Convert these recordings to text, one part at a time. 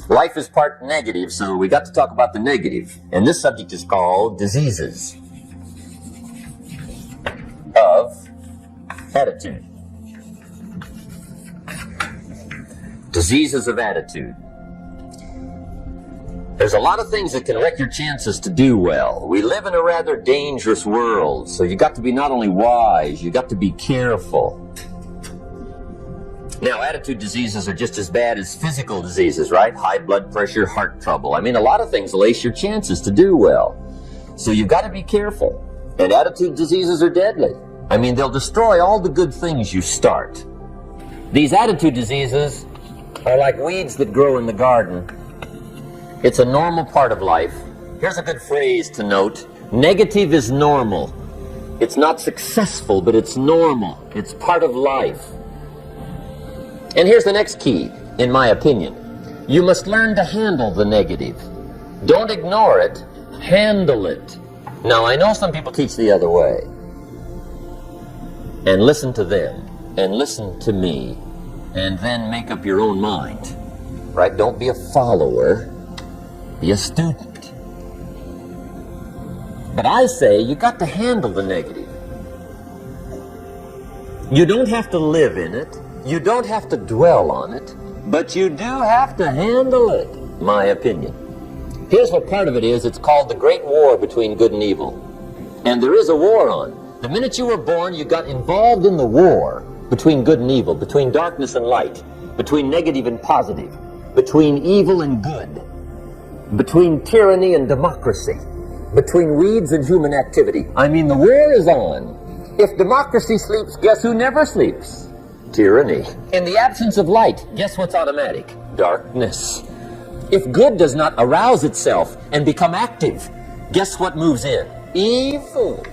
Life is part negative, so we got to talk about the negative. And this subject is called diseases of attitude. Diseases of attitude. There's a lot of things that can wreck your chances to do well. We live in a rather dangerous world, so you got to be not only wise, you got to be careful. Now, attitude diseases are just as bad as physical diseases, right? High blood pressure, heart trouble. I mean, a lot of things lace your chances to do well. So you've got to be careful. And attitude diseases are deadly. I mean, they'll destroy all the good things you start. These attitude diseases are like weeds that grow in the garden. It's a normal part of life. Here's a good phrase to note. Negative is normal. It's not successful, but it's normal. It's part of life. And here's the next key, in my opinion. You must learn to handle the negative. Don't ignore it. Handle it. Now, I know some people teach the other way. And listen to them. And listen to me. And then make up your own mind. Right? Don't be a follower. Be a student. But I say you got to handle the negative. You don't have to live in it. You don't have to dwell on it. But you do have to handle it, my opinion. Here's what part of it is. It's called the Great War between good and evil. And there is a war on. The minute you were born, you got involved in the war between good and evil, between darkness and light, between negative and positive, between evil and good, between tyranny and democracy, between weeds and human activity. I mean, the war is on. If democracy sleeps, guess who never sleeps? Tyranny. In the absence of light, guess what's automatic? Darkness. If good does not arouse itself and become active, guess what moves in? Evil.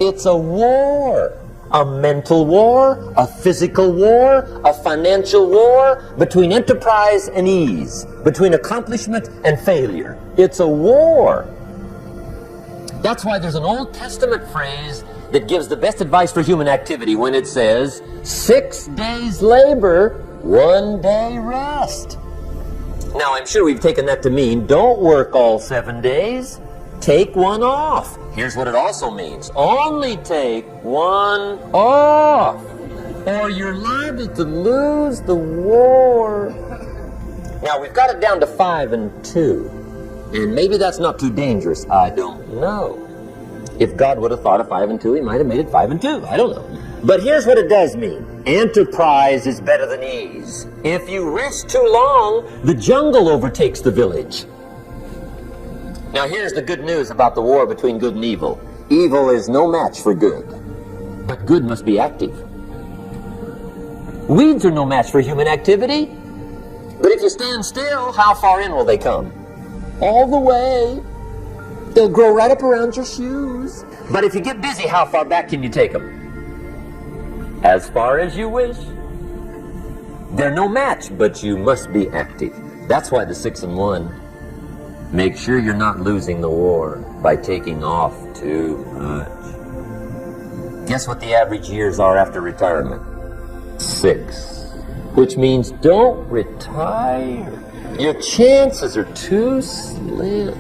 It's a war. A mental war, a physical war, a financial war, between enterprise and ease, between accomplishment and failure. It's a war. That's why there's an Old Testament phrase that gives the best advice for human activity when it says, 6 days labor, 1 day rest. Now, I'm sure we've taken that to mean, don't work all 7 days. Take one off. Here's what it also means. Only take one off, or you're liable to lose the war. Now, we've got it down to 5 and 2. And maybe that's not too dangerous. I don't know. If God would have thought of 5 and 2, he might have made it 5 and 2. I don't know. But here's what it does mean. Enterprise is better than ease. If you rest too long, the jungle overtakes the village. Now here's the good news about the war between good and evil. Evil is no match for good, but good must be active. Weeds are no match for human activity, but if you stand still, how far in will they come? All the way. They'll grow right up around your shoes. But if you get busy, how far back can you take them? As far as you wish. They're no match, but you must be active. That's why the 6 and 1. Make sure you're not losing the war by taking off too much. Guess what the average years are after retirement? 6. Which means don't retire. Your chances are too slim.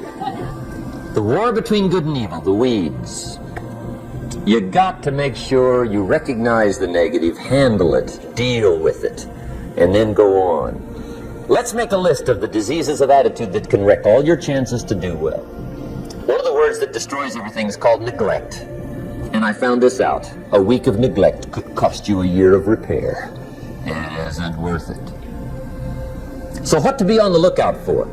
The war between good and evil, the weeds. You got to make sure you recognize the negative, handle it, deal with it, and then go on. Let's make a list of the diseases of attitude that can wreck all your chances to do well. One of the words that destroys everything is called neglect. And I found this out. A week of neglect could cost you a year of repair. It isn't worth it. So what to be on the lookout for?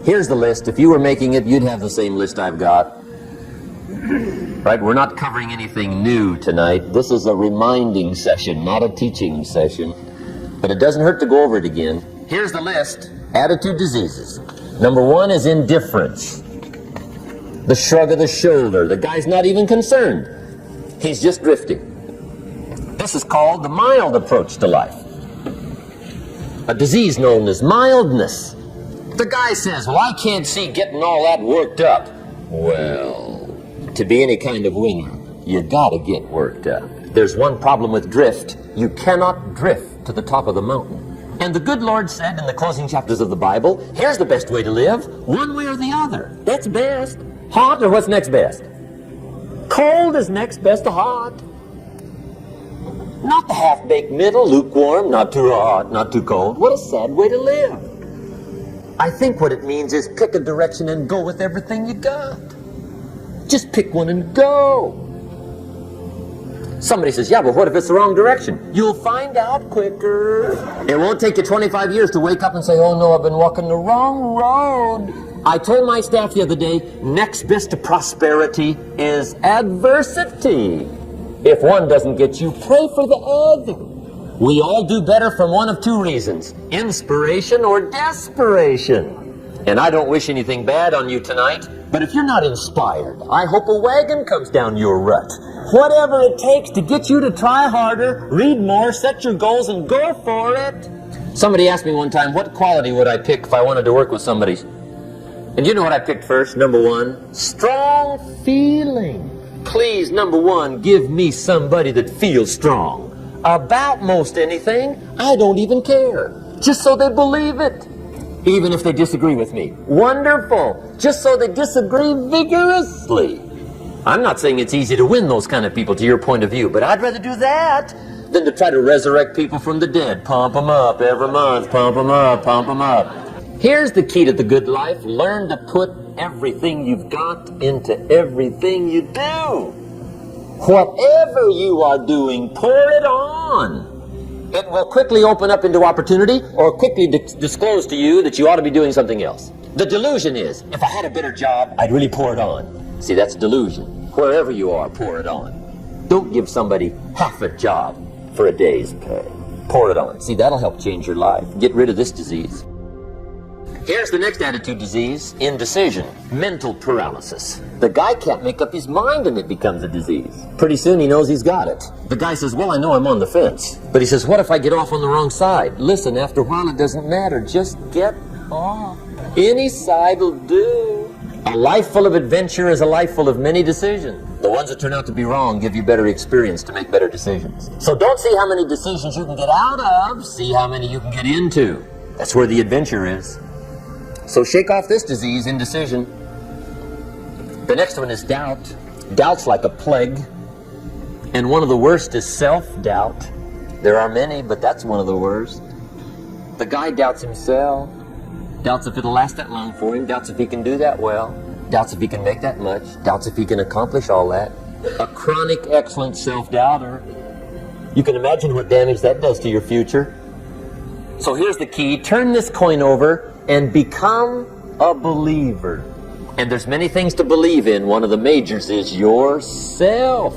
Here's the list. If you were making it, you'd have the same list I've got. Right? We're not covering anything new tonight. This is a reminding session, not a teaching session. But it doesn't hurt to go over it again. Here's the list. Attitude diseases. Number 1 is indifference. The shrug of the shoulder. The guy's not even concerned. He's just drifting. This is called the mild approach to life. A disease known as mildness. The guy says, well, I can't see getting all that worked up. Well, to be any kind of winner, you gotta get worked up. There's one problem with drift. You cannot drift to the top of the mountain. And the good Lord said in the closing chapters of the Bible, here's the best way to live, one way or the other. That's best. Hot or what's next best? Cold is next best to hot. Not the half-baked middle, lukewarm, not too hot, not too cold. What a sad way to live. I think what it means is pick a direction and go with everything you got. Just pick one and go. Somebody says, yeah, but what if it's the wrong direction? You'll find out quicker. It won't take you 25 years to wake up and say, oh no, I've been walking the wrong road. I told my staff the other day, next best to prosperity is adversity. If one doesn't get you, pray for the other. We all do better from one of two reasons, inspiration or desperation. And I don't wish anything bad on you tonight, but if you're not inspired, I hope a wagon comes down your rut. Whatever it takes to get you to try harder, read more, set your goals, and go for it. Somebody asked me one time, what quality would I pick if I wanted to work with somebody? And you know what I picked first? Number one, strong feeling. Please, number one, give me somebody that feels strong. About most anything, I don't even care. Just so they believe it. Even if they disagree with me. Wonderful. Just so they disagree vigorously. I'm not saying it's easy to win those kind of people to your point of view, but I'd rather do that than to try to resurrect people from the dead. Pump them up every month. Pump them up, pump them up. Here's the key to the good life. Learn to put everything you've got into everything you do. Whatever you are doing, pour it on. It will quickly open up into opportunity or quickly disclose to you that you ought to be doing something else. The delusion is, if I had a better job, I'd really pour it on. See, that's delusion. Wherever you are, pour it on. Don't give somebody half a job for a day's pay. Pour it on. See, that'll help change your life. Get rid of this disease. Here's the next attitude disease, indecision, mental paralysis. The guy can't make up his mind and it becomes a disease. Pretty soon he knows he's got it. The guy says, well, I know I'm on the fence. But he says, what if I get off on the wrong side? Listen, after a while it doesn't matter. Just get off. Any side will do. A life full of adventure is a life full of many decisions. The ones that turn out to be wrong give you better experience to make better decisions. So don't see how many decisions you can get out of. See how many you can get into. That's where the adventure is. So shake off this disease, indecision. The next one is doubt. Doubt's like a plague. And one of the worst is self-doubt. There are many, but that's one of the worst. The guy doubts himself. Doubts if it'll last that long for him. Doubts if he can do that well. Doubts if he can make that much. Doubts if he can accomplish all that. A chronic, excellent self-doubter. You can imagine what damage that does to your future. So here's the key. Turn this coin over and become a believer. And there's many things to believe in. One of the majors is yourself.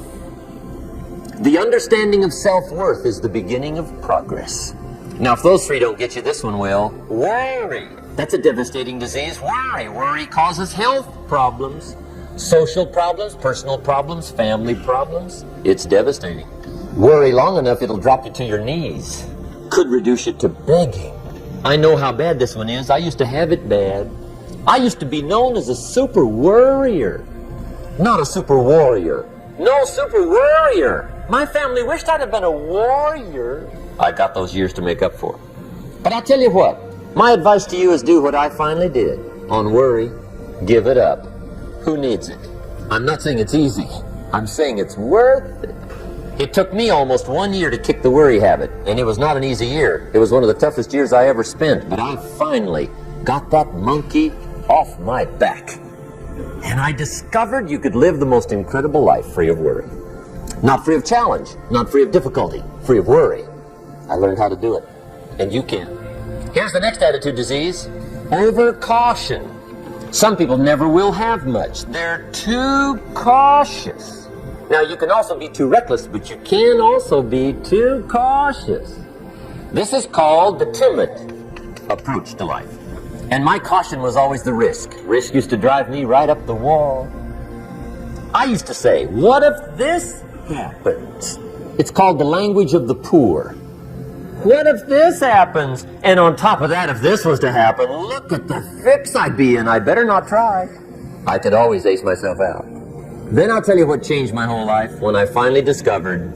The understanding of self-worth is the beginning of progress. Now, if those three don't get you, this one will. Worry. That's a devastating disease. Worry. Worry causes health problems, social problems, personal problems, family problems. It's devastating. Worry long enough, it'll drop you to your knees. Could reduce you to begging. I know how bad this one is. I used to have it bad. I used to be known as a super worrier. Not a super warrior. No, super worrier. My family wished I'd have been a warrior. I got those years to make up for. But I'll tell you what. My advice to you is do what I finally did. On worry, give it up. Who needs it? I'm not saying it's easy. I'm saying it's worth it. It took me almost 1 year to kick the worry habit, and it was not an easy year. It was one of the toughest years I ever spent, but I finally got that monkey off my back. And I discovered you could live the most incredible life free of worry. Not free of challenge, not free of difficulty, free of worry. I learned how to do it, and you can. Here's the next attitude disease, over-caution. Some people never will have much. They're too cautious. Now, you can also be too reckless, but you can also be too cautious. This is called the timid approach to life. And my caution was always the risk. Risk used to drive me right up the wall. I used to say, what if this happens? It's called the language of the poor. What if this happens? And on top of that, if this was to happen, look at the fix I'd be in. I better not try. I could always ace myself out. Then I'll tell you what changed my whole life when I finally discovered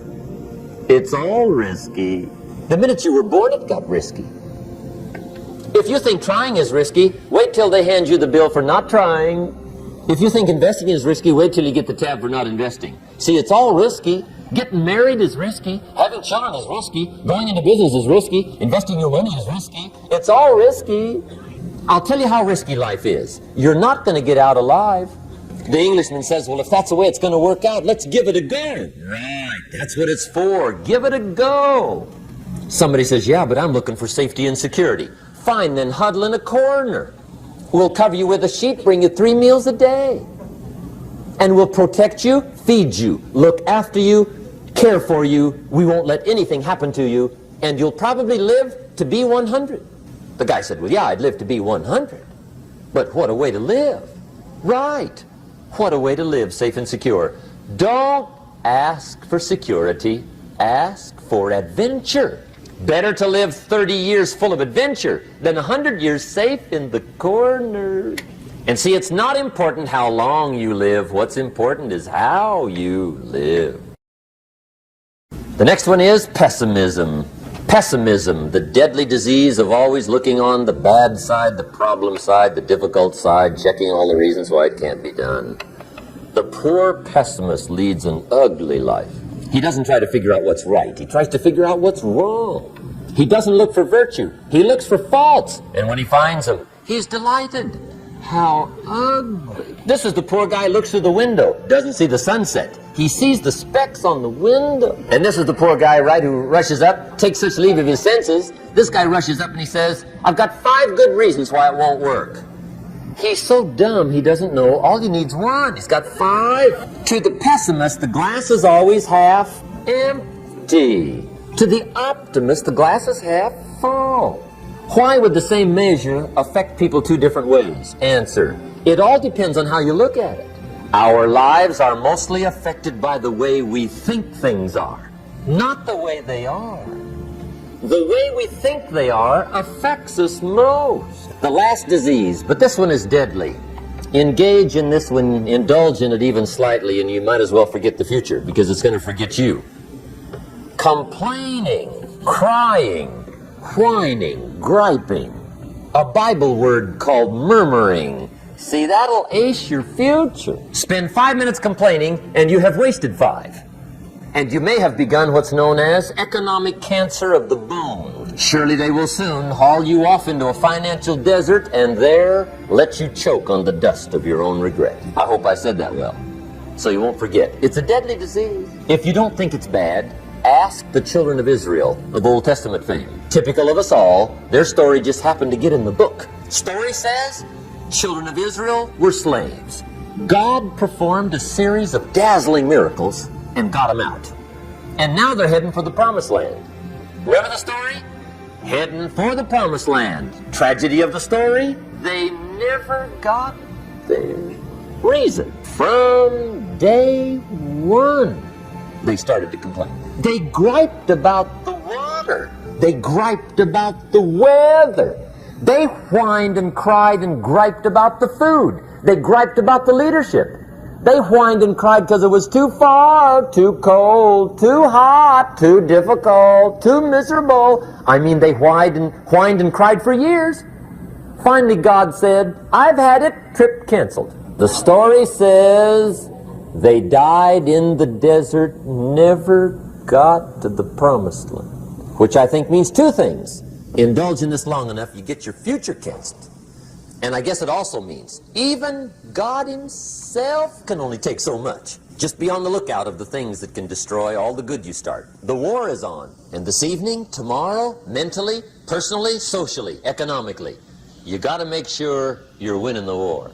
it's all risky. The minute you were born, it got risky. If you think trying is risky, wait till they hand you the bill for not trying. If you think investing is risky, wait till you get the tab for not investing. See, it's all risky. Getting married is risky. Having children is risky. Going into business is risky. Investing your money is risky. It's all risky. I'll tell you how risky life is. You're not going to get out alive. The Englishman says, well, if that's the way it's going to work out, let's give it a go. Right, that's what it's for. Give it a go. Somebody says, yeah, but I'm looking for safety and security. Fine, then huddle in a corner. We'll cover you with a sheet, bring you 3 meals a day. And we'll protect you, feed you, look after you, care for you. We won't let anything happen to you. And you'll probably live to be 100. The guy said, well, yeah, I'd live to be 100. But what a way to live. Right. What a way to live, safe and secure. Don't ask for security. Ask for adventure. Better to live 30 years full of adventure than 100 years safe in the corner. And see, it's not important how long you live. What's important is how you live. The next one is pessimism. Pessimism, the deadly disease of always looking on the bad side, the problem side, the difficult side, checking all the reasons why it can't be done. The poor pessimist leads an ugly life. He doesn't try to figure out what's right. He tries to figure out what's wrong. He doesn't look for virtue. He looks for faults. And when he finds them, he's delighted. How ugly. This is the poor guy who looks through the window, doesn't see the sunset. He sees the specks on the window. And this is the poor guy, right, who rushes up, takes such leave of his senses. This guy rushes up and he says, I've got 5 good reasons why it won't work. He's so dumb he doesn't know. All he needs 1. He's got 5. To the pessimist, the glass is always half empty. To the optimist, the glass is half full. Why would the same measure affect people 2 different ways? Answer, it all depends on how you look at it. Our lives are mostly affected by the way we think things are, not the way they are. The way we think they are affects us most. The last disease, but this one is deadly. Engage in this one, indulge in it even slightly, and you might as well forget the future, because it's going to forget you. Complaining, crying, whining, griping. A Bible word called murmuring. See, that'll ace your future. Spend 5 minutes complaining, and you have wasted 5. And you may have begun what's known as economic cancer of the bone. Surely they will soon haul you off into a financial desert and there let you choke on the dust of your own regret. I hope I said that well, so you won't forget. It's a deadly disease. If you don't think it's bad, ask the children of Israel of Old Testament fame. Typical of us all, their story just happened to get in the book. Story says, children of Israel were slaves. God performed a series of dazzling miracles and got them out. And now they're heading for the promised land. Remember the story? Heading for the promised land. Tragedy of the story? They never got there. Reason? From day 1, they started to complain. They griped about the water. They griped about the weather. They whined and cried and griped about the food. They griped about the leadership. They whined and cried because it was too far, too cold, too hot, too difficult, too miserable. I mean, they whined and cried for years. Finally, God said, I've had it, trip canceled. The story says they died in the desert, never got to the promised land. Which I think means 2 things. Indulge in this long enough, you get your future canceled. And I guess it also means even God himself can only take so much. Just be on the lookout of the things that can destroy all the good you start. The war is on. And this evening, tomorrow, mentally, personally, socially, economically, you got to make sure you're winning the war.